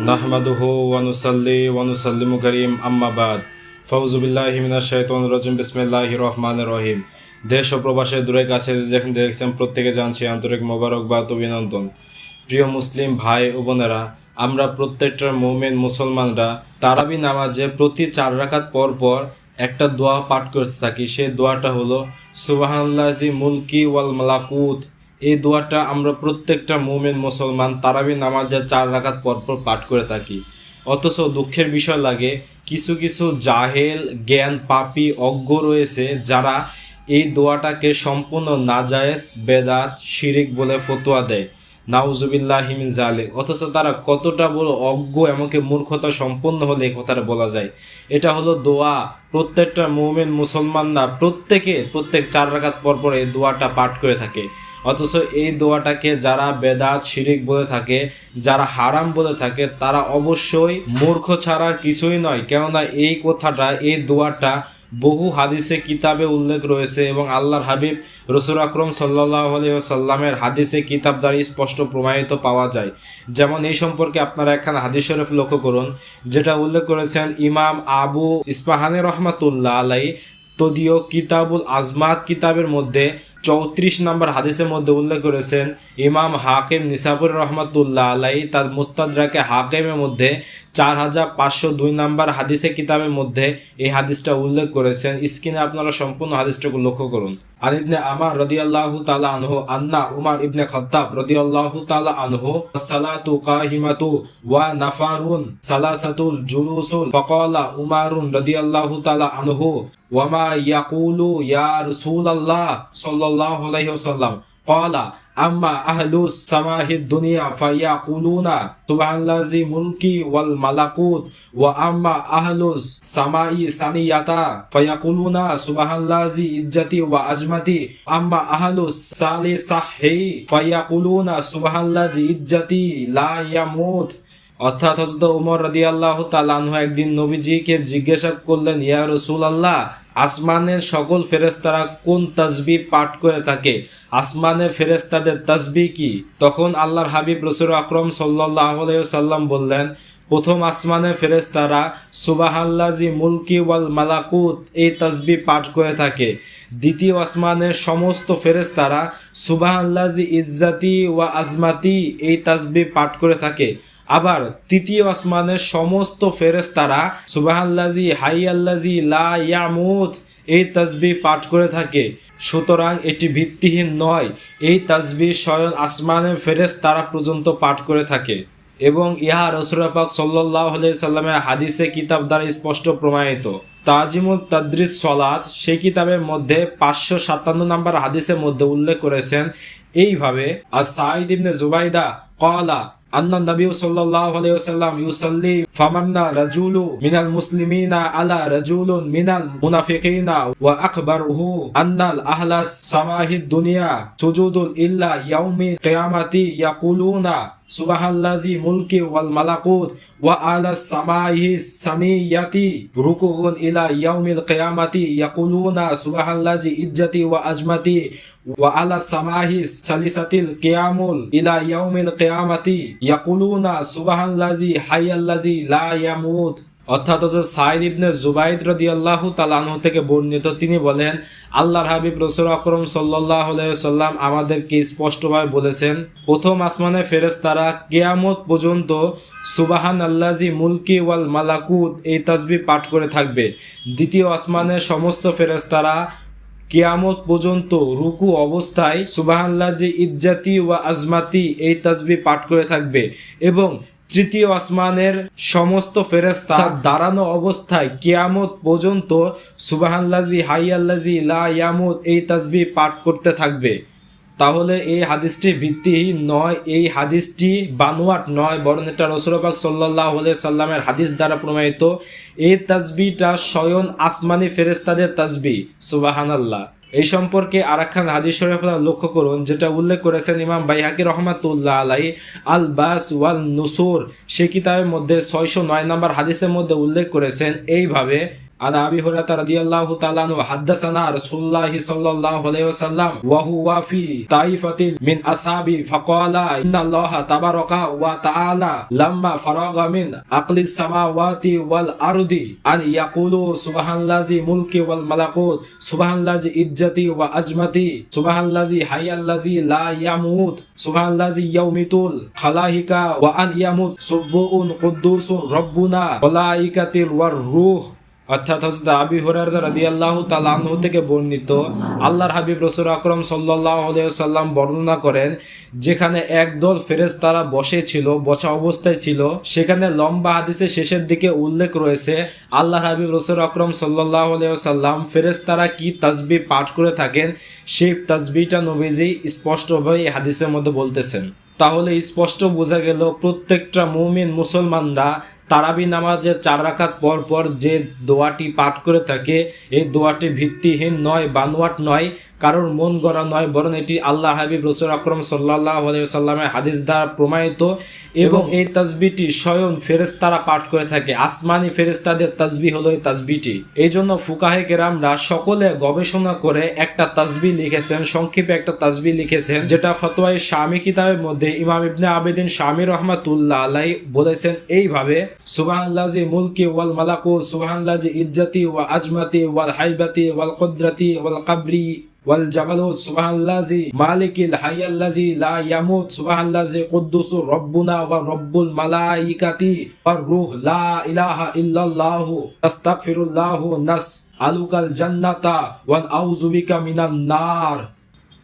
নাহমাদুহু ওয়া নুসাল্লি ওয়া নুসাল্লিমু কারীম আম্মা বাদ ফাউযু বিল্লাহি মিনাশ শাইতানির রাজিম বিসমিল্লাহির রহমানির রহিম। দেশ ও প্রবাসে দূরে কাছে যেখানে দেখছেন প্রত্যেকে জানছি আন্তরিক মোবারকবাদ ও অভিনন্দন। প্রিয় মুসলিম ভাই ও বোনেরা, আমরা প্রত্যেকটা মুমিন মুসলমানরা তারাবি নামাজে প্রতি 4 রাকাত পর পর একটা দোয়া পাঠ করতে থাকি। সেই দোয়াটা হলো সুবহানাল্লাহি মুলকি ওয়াল মালাকুত। এই দোয়াটা আমরা প্রত্যেকটা মুমিন মুসলমান তারাবি নামাজে 4 রাকাত পর পর পাঠ করে থাকি। অথচ দুঃখের বিষয় লাগে, কিছু কিছু জাহেল জ্ঞান পাপী অজ্ঞ রয়েছে যারা এই দোয়াটাকে সম্পূর্ণ নাজায়েজ বেদাত শিরিক বলে ফতোয়া দেয়। নাউজুবিল্লাহি মিন জালিক। অথচ তারা কতটা বড় অজ্ঞ, এমনকি মূর্খতা সম্পন্ন হলে এই কথাটা বলা যায়। এটা হলো দোয়া, প্রত্যেকটা মুমিন মুসলমানরা প্রত্যেক 4 রাকাত পর পর এই দোয়াটা পাঠ করে থাকে। অথচ এই দোয়াটাকে যারা বেদাত শিরিক বলে থাকে, যারা হারাম বলে থাকে, তারা অবশ্যই মূর্খ ছাড়ার কিছুই নয়। কেননা এই কথাটা, এই দোয়াটা বহু হাদিসে কিতাবে উল্লেখ রয়েছে এবং আল্লাহর হাবিব রাসূল আকরাম সাল্লাল্লাহু আলাইহি ওয়াসাল্লামের হাদিসে কিতাব দ্বারা স্পষ্ট প্রমাণিত পাওয়া যায়। যেমন এই সম্পর্কে আপনারা একখানা হাদিস শরীফ লক্ষ্য করুন, যেটা উল্লেখ করেছেন ইমাম আবু ইসফাহানি রহমাতুল্লাহ আলাইহি তদীয় কিতাবুল আজমাত কিতাবের মধ্যে 34 নম্বর হাদিসের মধ্যে উল্লেখ করেছেন। ইমাম হাকিম নিসাবুর রহমাতুল্লাহ আলাইহি তার মুস্তাদরাকে হাকিমের মধ্যে 4502 নম্বর হাদিসে কিতাবের মধ্যে এই হাদিসটা উল্লেখ করেছেন। স্ক্রিনে আপনারা সম্পূর্ণ হাদিসটাকে লক্ষ্য করুন। আন ইবনে আমার রাদিয়াল্লাহু তাআলা আনহু আন্না উমর ইবনে খাত্তাব রাদিয়াল্লাহু তাআলা আনহু সালাতু কাহিমাতু ওয়া নাফারুন সালাসাতুল জুলুসুল ফাকালা উমারুন রাদিয়াল্লাহু তাআলা আনহু ওয়া মা ইয়াকুলু ইয়া রাসূলুল্লাহ সাল্লাল্লাহু আলাইহি ওয়াসাল্লাম ক্বালা আম্মা আহলুস সামাহিদ দুনিয়া ফায়াকুলুনা সুবহানাল্লাহি মুলকি ওয়াল মালাকুত ওয়া আম্মা আহলুস সামাই সানিয়াতা ফায়াকুলুনা সুবহানাল্লাহি ইজ্জতি ওয়া আজমাতি আম্মা আহলুস সালিসাহি ফায়াকুলুনা সুবহানাল্লাহি ইজ্জতি লা ইয়ামুত। অর্থাৎ হযরত ওমর রাদিয়াল্লাহু তাআলা আনহু একদিন নবীজিকে জিজ্ঞাসা করলেন, ইয়া রাসূলুল্লাহ, আসমানের সকল ফেরেশতারা কোন তাসবিহ পাঠ করে থাকে? আসমানের ফেরেশতাদের তাসবিহ কি? তখন আল্লাহর হাবিব রাসূল আকরাম সাল্লাল্লাহু আলাইহি ওয়াসাল্লাম বললেন, প্রথম আসমানের ফেরেশতারা সুবহানাল্লাহি মুলকি ওয়াল মালাকুত এই তাসবিহ পাঠ করে থাকে। দ্বিতীয় আসমানের সমস্ত ফেরেশতারা সুবহানাল্লাহি ইজ্জতি ওয়া আজমাতি এই তাসবিহ পাঠ করে থাকে। আবার তৃতীয় আসমানের সমস্ত ফেরেশতারা সুবহানাল্লাহি হাইয়াল্লাহি লা ইয়ামুত এই তাসবিহ পাঠ করে থাকে। সুতরাং এটি ভিত্তিহীন নয়, এই তাসবিহ স্বয়ং আসমানের ফেরেশতারা পর্যন্ত পাঠ করে থাকে এবং ইহা রাসূল পাক সাল্লাল্লাহু আলাইহি সাল্লামের হাদিসে কিতাব দ্বারা স্পষ্ট প্রমাণিত। তাজিমুল তাদরিস সালাত সেই কিতাবের মধ্যে 557 নম্বর হাদিসের মধ্যে উল্লেখ করেছেন এইভাবে, আর সাঈদ ইবনে জুবাইদা ক্বালা আন্না নবী সাল্লাল্লাহু আলাইহি ওয়াসাল্লাম ইউসাল্লি ফামান্না রাজুলু মিনাল মুসলিমিনা আলা রাজুলুন মিনাল মুনাফিকিনা ওয়া আকবারুহু আন্নাল আহলাস সামাহিদ দুনিয়া সুজুদুল ইল্লা ইয়াউমিল কিয়ামাতি ইয়াকুলুনা সুবহানাল্লাহি মুলকি ওয়াল মালাকুত ওয়া আলা সামাইহি সানিয়াতি রুকুউন ইলা ইয়াউমিল কিয়ামাতি ইয়াকুলুনা সুবহানাল্লাহি ইজ্জতি ওয়া আজমাতি ওয়া আলা সামাহি সালিসাতিল কিয়ামুল ইলা ইয়াউমিল কিয়ামাতি ইয়াকুলুনা সুবহানাল্লাহি হাইয়াল্লাহি লা ইয়ামুত। অর্থাৎ সাঈদ ইবনে জুবাইর রাদিয়াল্লাহু তাআলা আনহু থেকে বর্ণিত, তিনি বলেন, আল্লাহর হাবিব রাসূল আকরাম সাল্লাল্লাহু আলাইহি ওয়াসাল্লাম আমাদেরকে স্পষ্টভাবে বলেছেন, প্রথম আসমানের ফেরেশতারা কিয়ামত পর্যন্ত সুবহানাল্লাহি মুলকি ওয়াল মালাকুত এই তাসবিহ পাঠ করে থাকবে। দ্বিতীয় আসমানের সমস্ত ফেরেশতারা কিয়ামত পর্যন্ত রুকু অবস্থায় সুবহানাল্লাহি ইজ্জতি ওয়া আজমাতি এই তাসবিহ পাঠ করে থাকবে এবং তৃতীয় আসমানের সমস্ত ফেরেশতা দাঁড়ানো অবস্থায় কিয়ামত পর্যন্ত সুবহানাল্লাহি হাইয়াল্লাহি লা ইয়ামুত এই তাসবিহ পাঠ করতে থাকবে। তাহলে এই হাদিসটি ভিত্তিহীন নয়, এই হাদিসটি বানোয়াট নয়, বরং এটা রাসূল পাক সাল্লাল্লাহু আলাইহি সাল্লামের হাদিস দ্বারা প্রমাণিত। এই তাসবিহটা স্বয়ং আসমানি ফেরেশতাদের তাসবিহ। সুবহানাল্লাহ। এই সম্পর্কে আরেকখান হাদিস শরীফ লক্ষ্য করুন, যেটা উল্লেখ করেছেন ইমাম বাইহাকি রহমাতুল্লাহ আলাইহি আল বাস ওয়াল নুসুর সেই কিতাবের মধ্যে 609 নম্বর হাদিসের মধ্যে উল্লেখ করেছেন এইভাবে, عن أبي هريرة رضي الله تعالى عنه حدثنا رسول الله صلى الله عليه وسلم وهو في طائفة من أصحابه فقال إن الله تبارك وتعالى لما فرغ من عقل السماوات والأرض أن يقولوا سبحان الذي ملك والملكوت سبحان الذي عزتي وعظمتي سبحان الذي حي الذي لا يموت سبحان الذي يميت الخلائق وأن يموت سبح قدوس ربنا ملائكة والروح। অর্থাৎ হযরত আবু হুরায়রা রাদিয়াল্লাহু তাআলা আনহু থেকে বর্ণিত আল্লাহর হাবিব রাসূল আকরাম সাল্লাল্লাহু আলাইহি ওয়াসাল্লাম বর্ণনা করেন, যেখানে একদল ফেরেশতারা বসা অবস্থায় ছিল, সেখানে লম্বা হাদিসের শেষের দিকে উল্লেখ রয়েছে আল্লাহর হাবিব রাসূল আকরাম সাল্লাল্লাহু আলাইহি ওয়াসাল্লাম ফেরেশতারা কি তাসবিহ পাঠ করে থাকেন, সেই তাসবিহটা নবীজি স্পষ্টভাবে এই হাদিসের মধ্যে বলতেছেন। তাহলে স্পষ্ট বোঝা গেল প্রত্যেকটা মুমিন মুসলমানরা তারাবি নামাজের 4 রাকাত পর পর যে দোয়াটি পাঠ করে থাকে, এই দোয়াটি ভিত্তিহীন নয়, বানোয়াট নয়, কারোর মন গড়া নয়, বরং এটি আল্লাহ হাবিব রাসূল আকরাম সাল্লাল্লাহু আলাইহি ওয়াসাল্লামের হাদিস দ্বারা প্রমাণিত এবং এই তাসবিহটি স্বয়ং ফেরেশতারা পাঠ করে থাকে। আসমানি ফেরেশতাদের তাসবিহ হলো এই তাসবিহটি। এই জন্য ফুকাহে কেরামরা সকলে গবেষণা করে একটা তাসবিহ লিখেছেন, সংক্ষেপে একটা তাসবিহ লিখেছেন, যেটা ফতোয়ায়ে শামি কিতাবের মধ্যে ইমাম ইবনে আবিদিন শামি রাহমাতুল্লাহ আলাইহি বলেছেন এইভাবে, সুবহানাল্লাযি মুলকি ওয়াল মালাকুত সুবহানাল্লাযি ইজ্জতি ওয়া আজমাতি ওয়াল হাইবাতি ওয়াল কুদরাতি ওয়াল কবরি ওয়াল জাবালুত সুবহানাল্লাযি মালিকিল হাইয়াল্লাযি লা ইয়ামুত সুবহানাল্লাযি কুদ্দুসুর রব্বুনা ওয়া রব্বুল মালাইকাতি ওয়ার রূহ লা ইলাহা ইল্লাল্লাহু আস্তাগফিরুল্লাহু নাস আলুকাল জান্নাতা ওয়া আউযু বিকা মিনান নার।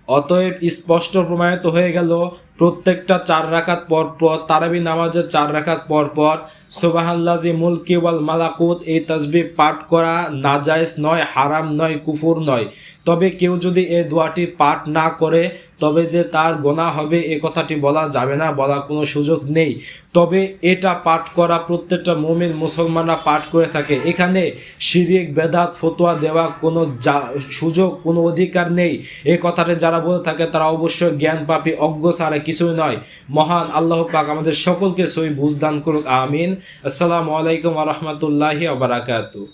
অতএব স্পষ্ট প্রমাণিত হয়ে গেল প্রত্যেকটা 4 রাকাত পর পর তারাবি নামাজের 4 রাকাত পর পর সুবহানাল্লাযি মুলকি ওয়াল মালাকুত এই তাসবিহ পাঠ করা নাজায়েজ নয়, হারাম নয়, কুফর নয়। তবে কেউ যদি এই দোয়াটি পাঠ না করে তবে যে তার গুনাহ হবে এ কথাটি বলা যাবে না, বলার কোনো সুযোগ নেই। তবে এটা পাঠ করা প্রত্যেকটা মুমিন মুসলমানরা পাঠ করে থাকে। এখানে শিরক বেদাত ফতোয়া দেওয়া কোনো সুযোগ, কোনো অধিকার নেই। এই কথাটি যারা বলে থাকে তারা অবশ্যই জ্ঞান পাপী, অজ্ঞ ছাড়া কিছুই নয়। মহান আল্লাহ পাক আমাদের সকলকে সহি বুঝ দান করুক, আমিন। আসসালামু আলাইকুম ওয়া রাহমাতুল্লাহি ওয়া বারাকাতুহু।